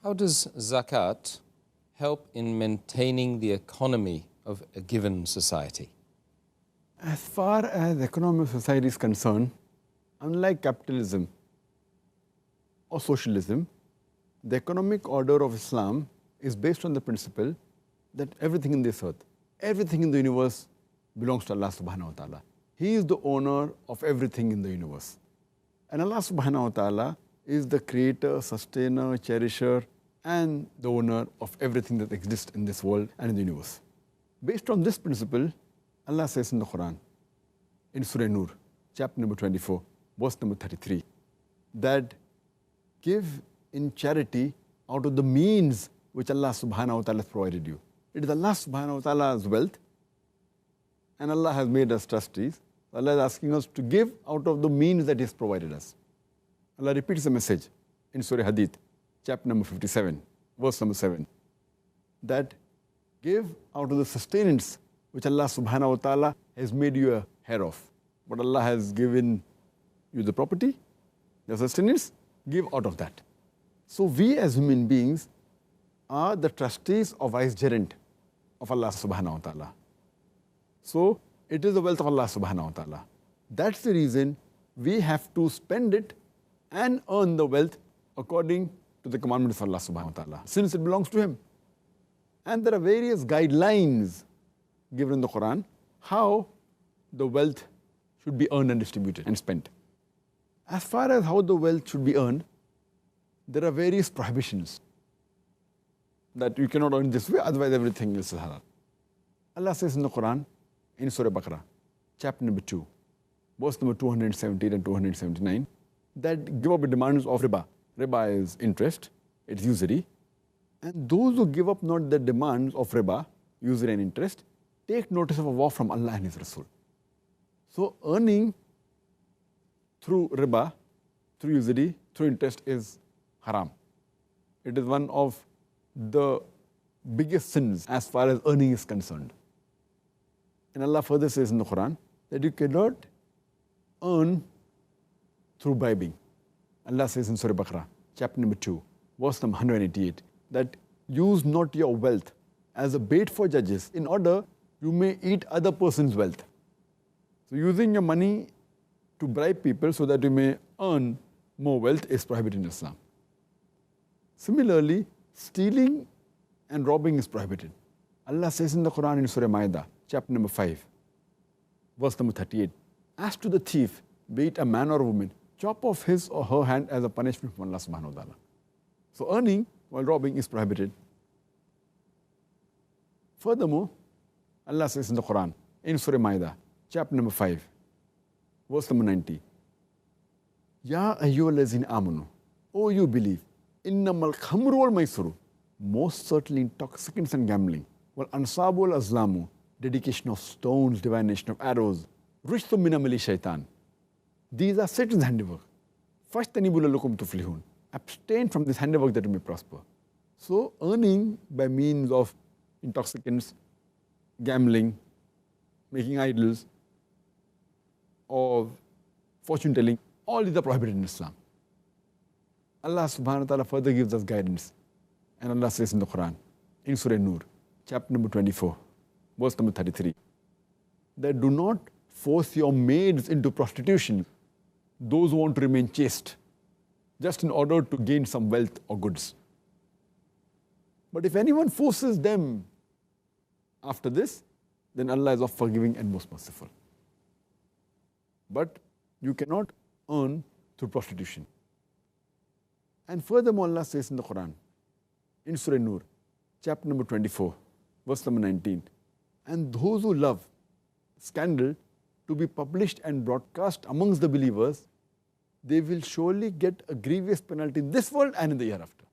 How does Zakat help in maintaining the economy of a given society? As far as economic society is concerned, unlike capitalism or socialism, the economic order of Islam is based on the principle that everything in this earth, everything in the universe belongs to Allah subhanahu wa ta'ala. He is the owner of everything in the universe. And Allah subhanahu wa ta'ala is the creator, sustainer, cherisher, and the owner of everything that exists in this world and in the universe. Based on this principle, Allah says in the Quran, in Surah Nur, chapter number 24, verse number 33, that give in charity out of the means which Allah subhanahu wa ta'ala has provided you. It is Allah subhanahu wa ta'ala's wealth, and Allah has made us trustees. Allah is asking us to give out of the means that He has provided us. Allah repeats the message in Surah Hadith, chapter number 57, verse number 7, that give out of the sustenance which Allah subhanahu wa ta'ala has made you a heir of. But Allah has given you the property, the sustenance, give out of that. So we as human beings are the trustees of vicegerent of Allah subhanahu wa ta'ala. So it is the wealth of Allah subhanahu wa ta'ala. That's the reason we have to spend it and earn the wealth according to the commandments of Allah subhanahu wa ta'ala, since it belongs to Him. And there are various guidelines given in the Quran how the wealth should be earned and distributed and spent. As far as how the wealth should be earned, there are various prohibitions that you cannot earn this way, otherwise everything is halal. Allah says in the Quran, in Surah Baqarah, chapter number 2, verse number 278 and 279, that give up the demands of riba. Riba is interest, it's usury. And those who give up not the demands of riba, usury and interest, take notice of a vow from Allah and His Rasul. So earning through riba, through usury, through interest is haram. It is one of the biggest sins as far as earning is concerned. And Allah further says in the Quran that you cannot earn through bribing. Allah says in Surah Baqarah, chapter number 2, verse number 188, that use not your wealth as a bait for judges in order you may eat other person's wealth. So using your money to bribe people so that you may earn more wealth is prohibited in Islam. Similarly, stealing and robbing is prohibited. Allah says in the Quran in Surah Ma'idah, chapter number 5, verse number 38, as to the thief, be it a man or a woman, chop off his or her hand as a punishment from Allah subhanahu wa ta'ala. So earning while robbing is prohibited. Furthermore, Allah says in the Quran, in Surah Ma'idah, chapter number 5, verse number 90, Ya ayyuhallazina amanu, O you believe, innamal khamru wal maisuru, most certainly intoxicants and gambling, wal ansabu wal azlamu, dedication of stones, divination of arrows, rishthum min amali shaitan. These are Satan's handiwork. Fashtanibu lalakum tuflihun. Abstain from this handiwork that you may prosper. So earning by means of intoxicants, gambling, making idols, or fortune telling, all these are prohibited in Islam. Allah subhanahu wa ta'ala further gives us guidance. And Allah says in the Quran, in Surah Nur, chapter number 24, verse number 33, that do not force your maids into prostitution, those who want to remain chaste, just in order to gain some wealth or goods. But if anyone forces them after this, then Allah is of forgiving and most merciful. But you cannot earn through prostitution. And furthermore, Allah says in the Quran, in Surah Nur, chapter number 24, verse number 19, and those who love scandal to be published and broadcast amongst the believers, they will surely get a grievous penalty in this world and in the hereafter.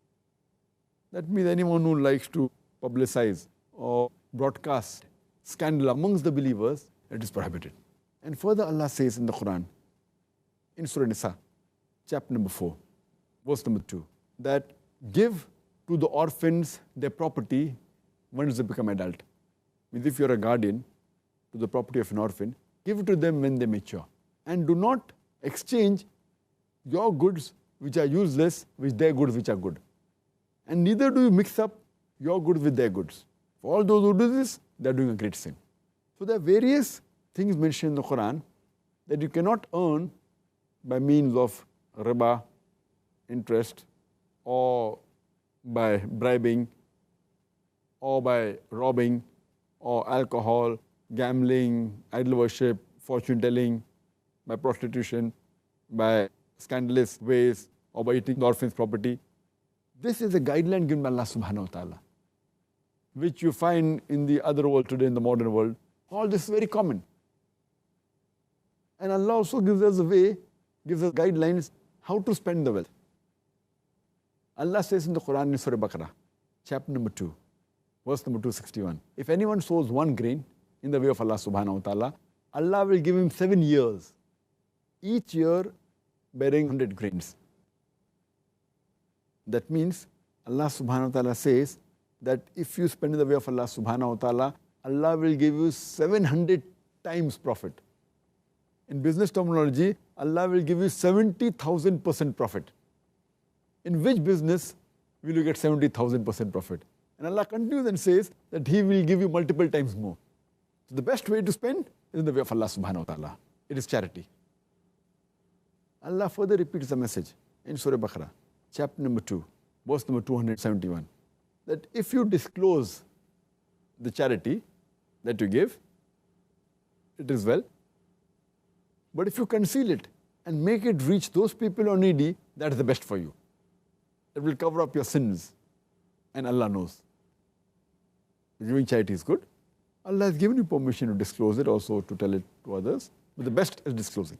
That means anyone who likes to publicize or broadcast scandal amongst the believers, it is prohibited. And further Allah says in the Quran, in Surah Nisa, chapter number 4, verse number 2, that give to the orphans their property once they become adult. Means if you're a guardian to the property of an orphan, give it to them when they mature. And do not exchange your goods which are useless with their goods which are good. And neither do you mix up your goods with their goods. For all those who do this, they are doing a great sin. So there are various things mentioned in the Quran that you cannot earn by means of riba, interest, or by bribing, or by robbing, or alcohol, gambling, idol worship, fortune telling, by prostitution, by scandalous ways, or by eating the orphan's property. This is a guideline given by Allah subhanahu wa ta'ala, which you find in the other world today, in the modern world. All this is very common. And Allah also gives us a way, gives us guidelines how to spend the wealth. Allah says in the Quran in Surah Baqarah, chapter number 2, verse number 261, if anyone sows 1 grain in the way of Allah subhanahu wa ta'ala, Allah will give him 7 years, each year bearing 100 grains. That means Allah subhanahu wa ta'ala says that if you spend in the way of Allah subhanahu wa ta'ala, Allah will give you 700 times profit. In business terminology, Allah will give you 70,000% profit. In which business will you get 70,000% profit? And Allah continues and says that He will give you multiple times more. So the best way to spend is in the way of Allah subhanahu wa ta'ala. It is charity. Allah further repeats the message in Surah Baqarah, chapter number 2, verse number 271, that if you disclose the charity that you give, it is well. But if you conceal it and make it reach those people who are needy, that is the best for you. It will cover up your sins, and Allah knows. Giving charity is good. Allah has given you permission to disclose it, also to tell it to others, but the best is disclosing.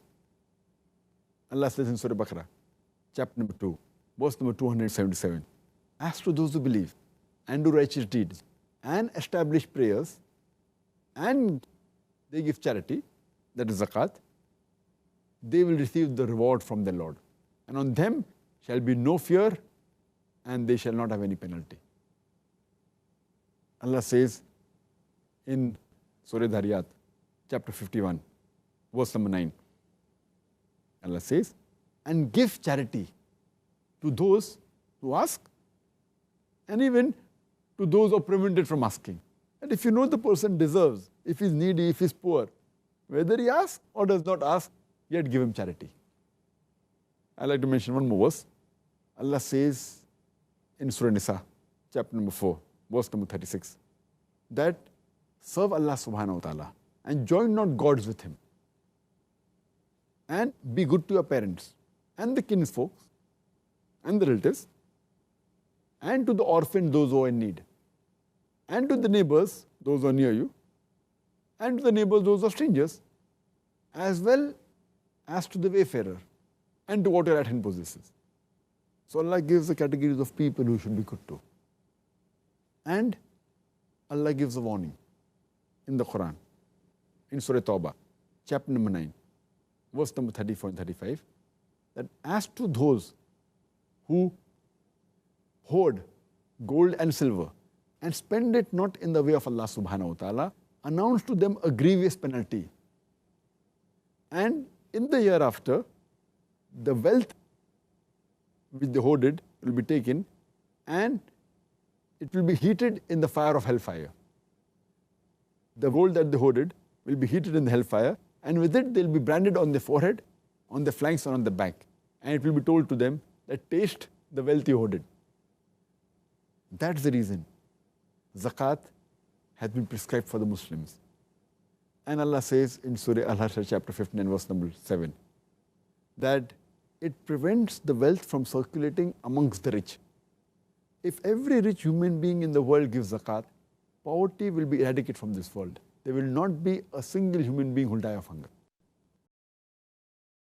Allah says in Surah Baqarah, chapter number 2, verse number 277, as to those who believe and do righteous deeds and establish prayers and they give charity, that is zakat, they will receive the reward from their Lord. And on them shall be no fear and they shall not have any penalty. Allah says in Surah Dhariyat, chapter 51, verse number 9, Allah says, and give charity to those who ask and even to those who are prevented from asking. And if you know the person deserves, if he's needy, if he's poor, whether he asks or does not ask, yet give him charity. I'd like to mention one more verse. Allah says in Surah Nisa, chapter number 4, verse number 36, that serve Allah subhanahu wa ta'ala and join not gods with Him. And be good to your parents and the kinsfolk and the relatives and to the orphan, those who are in need, and to the neighbors, those who are near you, and to the neighbors, those who are strangers, as well as to the wayfarer and to what your right hand possesses. So Allah gives the categories of people who should be good to. And Allah gives a warning in the Quran, in Surah Tawbah, chapter number 9, verse number 34 and 35, that as to those who hoard gold and silver and spend it not in the way of Allah subhanahu wa ta'ala, announce to them a grievous penalty. And in the year after, the wealth which they hoarded will be taken and it will be heated in the fire of hellfire. The gold that they hoarded will be heated in the hellfire, and with it they'll be branded on their forehead, on their flanks, and on the back. And it will be told to them that taste the wealth you hoarded. That's the reason Zakat has been prescribed for the Muslims. And Allah says in Surah Al-Hashr, chapter 15 verse number 7, that it prevents the wealth from circulating amongst the rich. If every rich human being in the world gives zakat, poverty will be eradicated from this world. There will not be a single human being who will die of hunger.